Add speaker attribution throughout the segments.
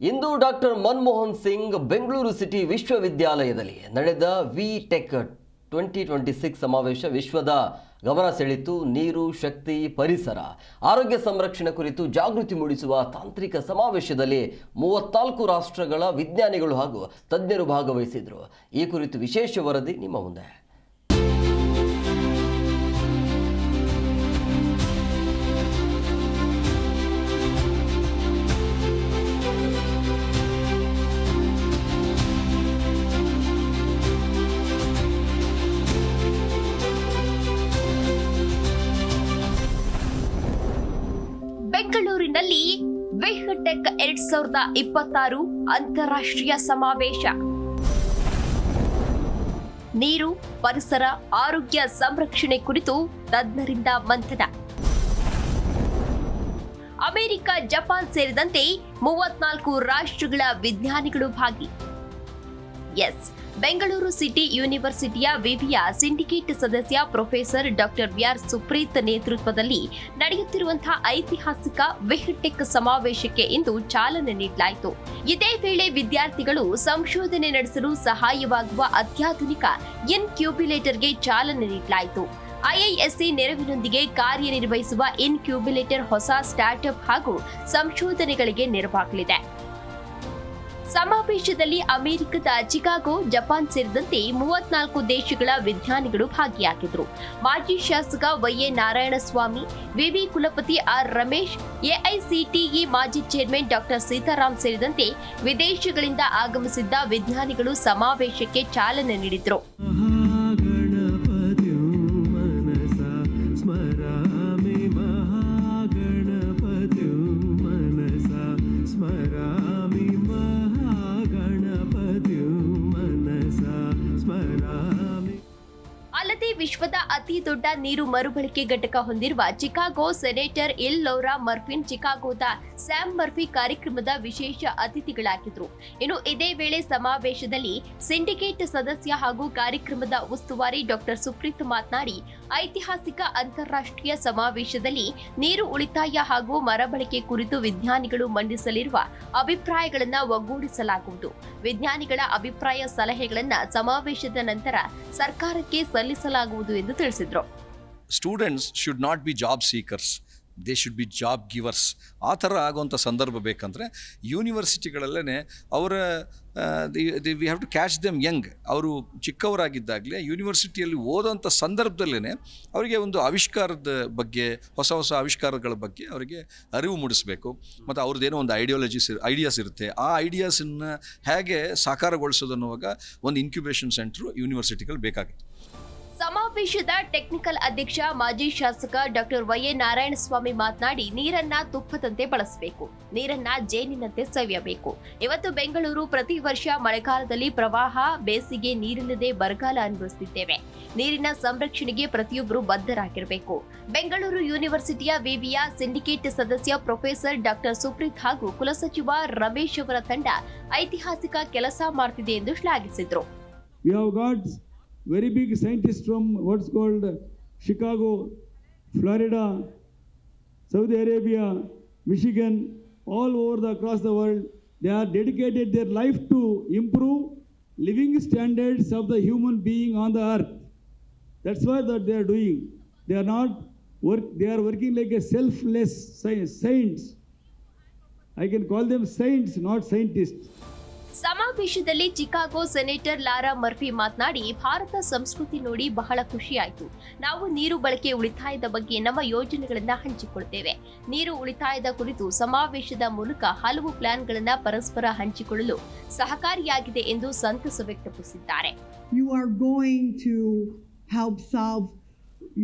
Speaker 1: ಇಂದು doctor Manmohan Singh Bengaluru city ವಿಶ್ವವಿದ್ಯಾಲಯದಲ್ಲಿ ನಡೆದ V-tech 2026 ಸಮಾವೇಶ ವಿಶ್ವದ ಗಮನ ಸೆಳೆಯಿತು. ನೀರು, ಶಕ್ತಿ, ಪರಿಸರ, ಆರೋಗ್ಯ ಸಂರಕ್ಷಣೆ ಕುರಿತು ಜಾಗೃತಿ ಮೂಡಿಸುವ ತಾಂತ್ರಿಕ ಸಮಾವೇಶದಲ್ಲಿ 34 ರಾಷ್ಟ್ರಗಳ ವಿಜ್ಞಾನಿಗಳು ಹಾಗೂ ತಜ್ಞರು ಭಾಗವಹಿಸಿದರು. ಈ ಕುರಿತು ವಿಶೇಷ ವರದಿ ನಿಮ್ಮ ಮುಂದೆ.
Speaker 2: ಬೆಂಗಳೂರಿನಲ್ಲಿ ವಿ-ಟೆಕ್ 2026 ಅಂತಾರಾಷ್ಟ್ರೀಯ ಸಮಾವೇಶ. ನೀರು, ಪರಿಸರ, ಆರೋಗ್ಯ ಸಂರಕ್ಷಣೆ ಕುರಿತು ತಜ್ಞರಿಂದ ಮಂಥನ. ಅಮೆರಿಕ, ಜಪಾನ್ ಸೇರಿದಂತೆ 34 ರಾಷ್ಟ್ರಗಳ ವಿಜ್ಞಾನಿಗಳು ಭಾಗಿ. ಬೆಂಗಳೂರು ಸಿಟಿ ಯೂನಿವರ್ಸಿಟಿಯ ವಿವಿಯ ಸಿಂಡಿಕೇಟ್ ಸದಸ್ಯ ಪ್ರೊಫೆಸರ್ ಡಾಕ್ಟರ್ ವಿ.ಆರ್. ಸುಪ್ರೀತ್ ನೇತೃತ್ವದಲ್ಲಿ ನಡೆಯುತ್ತಿರುವಂತಹ ಐತಿಹಾಸಿಕ ವಿ-ಟೆಕ್ ಸಮಾವೇಶಕ್ಕೆ ಇಂದು ಚಾಲನೆ ನೀಡಲಾಯಿತು. ಇದೇ ವೇಳೆ ವಿದ್ಯಾರ್ಥಿಗಳು ಸಂಶೋಧನೆ ನಡೆಸಲು ಸಹಾಯವಾಗುವ ಅತ್ಯಾಧುನಿಕ ಇನ್ಕ್ಯುಬೇಟರ್ಗೆ ಚಾಲನೆ ನೀಡಲಾಯಿತು. ಐಐಎಸ್ಸಿ ನೆರವಿನೊಂದಿಗೆ ಕಾರ್ಯನಿರ್ವಹಿಸುವ ಇನ್ಕ್ಯುಬೇಟರ್ ಹೊಸ ಸ್ಟಾರ್ಟ್ಅಪ್ ಹಾಗೂ ಸಂಶೋಧನೆಗಳಿಗೆ ನೆರವಾಗಲಿದೆ. ಸಮಾವೇಶದಲ್ಲಿ ಅಮೆರಿಕದ ಚಿಕಾಗೋ, ಜಪಾನ್ ಸೇರಿದಂತೆ 34 ದೇಶಗಳ ವಿಜ್ಞಾನಿಗಳು ಭಾಗಿಯಾಗಿದ್ದರು. ಮಾಜಿ ಶಾಸಕ ವೈ.ಎ. ನಾರಾಯಣಸ್ವಾಮಿ, ವಿವಿ ಕುಲಪತಿ ಆರ್. ರಮೇಶ್, ಎಐಸಿಟಿಇ ಮಾಜಿ ಚೇರ್ಮನ್ ಡಾಕ್ಟರ್ ಸೀತಾರಾಮ್ ಸೇರಿದಂತೆ ವಿದೇಶಗಳಿಂದ ಆಗಮಿಸಿದ್ದ ವಿಜ್ಞಾನಿಗಳು ಸಮಾವೇಶಕ್ಕೆ ಚಾಲನೆ ನೀಡಿದರು. ಅಲ್ಲದೆ ವಿಶ್ವದ ಅತಿ ದೊಡ್ಡ ನೀರು ಮರುಬಳಕೆ ಘಟಕ ಹೊಂದಿರುವ ಚಿಕಾಗೋ ಸೆನೇಟರ್ ಇಲ್ ಲೌರಾ ಮರ್ಫಿನ್, ಚಿಕಾಗೋದ ಸ್ಯಾಮ್ ಮರ್ಫಿ ಕಾರ್ಯಕ್ರಮದ ವಿಶೇಷ ಅತಿಥಿಗಳಾಗಿದ್ದರು. ಇನ್ನು ಇದೇ ವೇಳೆ ಸಮಾವೇಶದಲ್ಲಿ ಸಿಂಡಿಕೇಟ್ ಸದಸ್ಯ ಹಾಗೂ ಕಾರ್ಯಕ್ರಮದ ಉಸ್ತುವಾರಿ ಡಾಕ್ಟರ್ ಸುಪ್ರೀತ್ ಮಾತನಾಡಿ, ಐತಿಹಾಸಿಕ ಅಂತಾರಾಷ್ಟ್ರೀಯ ಸಮಾವೇಶದಲ್ಲಿ ನೀರು ಉಳಿತಾಯ ಹಾಗೂ ಮರುಬಳಕೆ ಕುರಿತು ವಿಜ್ಞಾನಿಗಳು ಮಂಡಿಸಲಿರುವ ಅಭಿಪ್ರಾಯಗಳನ್ನು ಒಗ್ಗೂಡಿಸಲಾಗುವುದು. ವಿಜ್ಞಾನಿಗಳ ಅಭಿಪ್ರಾಯ ಸಲಹೆಗಳನ್ನು ಸಮಾವೇಶದ ನಂತರ ಸರ್ಕಾರಕ್ಕೆ ಸಲ್ಲಿಸಲಾಗುವುದು ಎಂದು ತಿಳಿಸಿದರು.
Speaker 3: Students should not be job seekers, they should be job givers. ಆ ಥರ ಆಗುವಂಥ ಸಂದರ್ಭ ಬೇಕಂದರೆ ಯೂನಿವರ್ಸಿಟಿಗಳಲ್ಲೇ ಅವರ we have to catch them young. ಅವರು ಚಿಕ್ಕವರಾಗಿದ್ದಾಗಲೇ ಯೂನಿವರ್ಸಿಟಿಯಲ್ಲಿ ಓದೋಂಥ ಸಂದರ್ಭದಲ್ಲೇ ಅವರಿಗೆ ಒಂದು ಆವಿಷ್ಕಾರದ ಬಗ್ಗೆ, ಹೊಸ ಹೊಸ ಆವಿಷ್ಕಾರಗಳ ಬಗ್ಗೆ ಅವರಿಗೆ ಅರಿವು ಮೂಡಿಸಬೇಕು. ಮತ್ತು ಅವ್ರದ್ದೇನೋ ಒಂದು ಐಡಿಯಾಸ್ ಇರುತ್ತೆ. ಆ ಐಡಿಯಾಸನ್ನು ಹೇಗೆ ಸಾಕಾರಗೊಳಿಸೋದು ಅನ್ನುವಾಗ ಒಂದು ಇನ್ಕ್ಯುಬೇಷನ್ ಸೆಂಟ್ರು ಯೂನಿವರ್ಸಿಟಿಗಳು ಬೇಕಾಗಿತ್ತು.
Speaker 2: ಸಮಾವೇಶದ ಟೆಕ್ನಿಕಲ್ ಅಧ್ಯಕ್ಷ ಮಾಜಿ ಶಾಸಕ ಡಾಕ್ಟರ್ ವೈ.ಎ. ನಾರಾಯಣಸ್ವಾಮಿ ಮಾತನಾಡಿ, ನೀರನ್ನ ತುಪ್ಪದಂತೆ ಬಳಸಬೇಕು, ನೀರನ್ನ ಜೇನಿನಂತೆ ಸವಿಯಬೇಕು. ಇವತ್ತು ಬೆಂಗಳೂರು ಪ್ರತಿ ವರ್ಷ ಮಳೆಗಾಲದಲ್ಲಿ ಪ್ರವಾಹ, ಬೇಸಿಗೆ ನೀರಿಲ್ಲದೆ ಬರಗಾಲ ಅನುಭವಿಸುತ್ತಿದ್ದೇವೆ. ನೀರಿನ ಸಂರಕ್ಷಣೆಗೆ ಪ್ರತಿಯೊಬ್ಬರು ಬದ್ಧರಾಗಿರಬೇಕು. ಬೆಂಗಳೂರು ಯೂನಿವರ್ಸಿಟಿಯ ವಿವಿಯ ಸಿಂಡಿಕೇಟ್ ಸದಸ್ಯ ಪ್ರೊಫೆಸರ್ ಡಾಕ್ಟರ್ ಸುಪ್ರೀತ್ ಹಾಗೂ ಕುಲಸಚಿವ ರಮೇಶ್ ಅವರ ತಂಡ ಐತಿಹಾಸಿಕ ಕೆಲಸ ಮಾಡುತ್ತಿದೆ ಎಂದು ಶ್ಲಾಘಿಸಿದರು.
Speaker 4: Very big scientists from what's called Chicago, Florida, Saudi Arabia, Michigan, all over across the world. They are dedicated their life to improve living standards of the human being on the earth. That's what that they are doing. They are not they are working like a selfless saints. I can call them saints, not scientists.
Speaker 2: ಸಮಾವೇಶದಲ್ಲಿ Chicago senator Lara Murphy ಮಾತನಾಡಿ, ಭಾರತ ಸಂಸ್ಕೃತಿ ನೋಡಿ ಬಹಳ ಖುಷಿಯಾಯಿತು. ನಾವು ನೀರು ಬಳಕೆ ಉಳಿತಾಯದ ಬಗ್ಗೆ ನಮ್ಮ ಯೋಜನೆಗಳನ್ನು ಹಂಚಿಕೊಳ್ಳುತ್ತೇವೆ. ನೀರು ಉಳಿತಾಯದ ಕುರಿತು ಸಮಾವೇಶದ ಮೂಲಕ ಹಲವು ಪ್ಲಾನ್ಗಳನ್ನು ಪರಸ್ಪರ ಹಂಚಿಕೊಳ್ಳಲು ಸಹಕಾರಿಯಾಗಿದೆ ಎಂದು ಸಂತಸ ವ್ಯಕ್ತಪಡಿಸಿದ್ದಾರೆ.
Speaker 5: You are going to help solve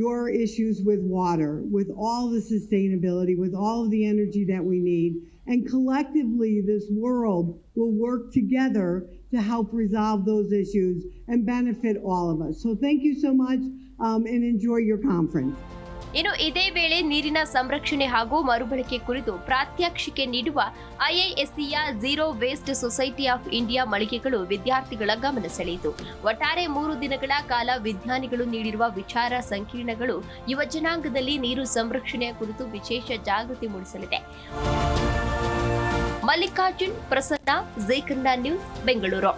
Speaker 5: your issues with water, with all the sustainability, with all of the energy that we need, and collectively this world will work together to help resolve those issues and benefit all of us. So thank you so much and enjoy your conference.
Speaker 2: ಇನ್ನು ಇದೇ ವೇಳೆ ನೀರಿನ ಸಂರಕ್ಷಣೆ ಹಾಗೂ ಮರುಬಳಕೆ ಕುರಿತು ಪ್ರಾತ್ಯಕ್ಷಿಕೆ ನೀಡುವ ಐಐಎಸ್ಸಿಯ zero waste society of India ಮಳಿಗೆಗಳು ವಿದ್ಯಾರ್ಥಿಗಳ ಗಮನ ಸೆಳೆಯಿತು. ಒಟ್ಟಾರೆ 3 ದಿನಗಳ ಕಾಲ ವಿಜ್ಞಾನಿಗಳು ನೀಡಿರುವ ವಿಚಾರ ಸಂಕಿರಣಗಳು ಯುವ ಜನಾಂಗದಲ್ಲಿ ನೀರು ಸಂರಕ್ಷಣೆಯ ಕುರಿತು ವಿಶೇಷ ಜಾಗೃತಿ ಮೂಡಿಸಲಿದೆ. ಮಲ್ಲಿಕಾರ್ಜುನ್ ಪ್ರಸನ್ನ ಜೀ ಕನ್ನಡ ನ್ಯೂಸ್ ಬೆಂಗಳೂರು.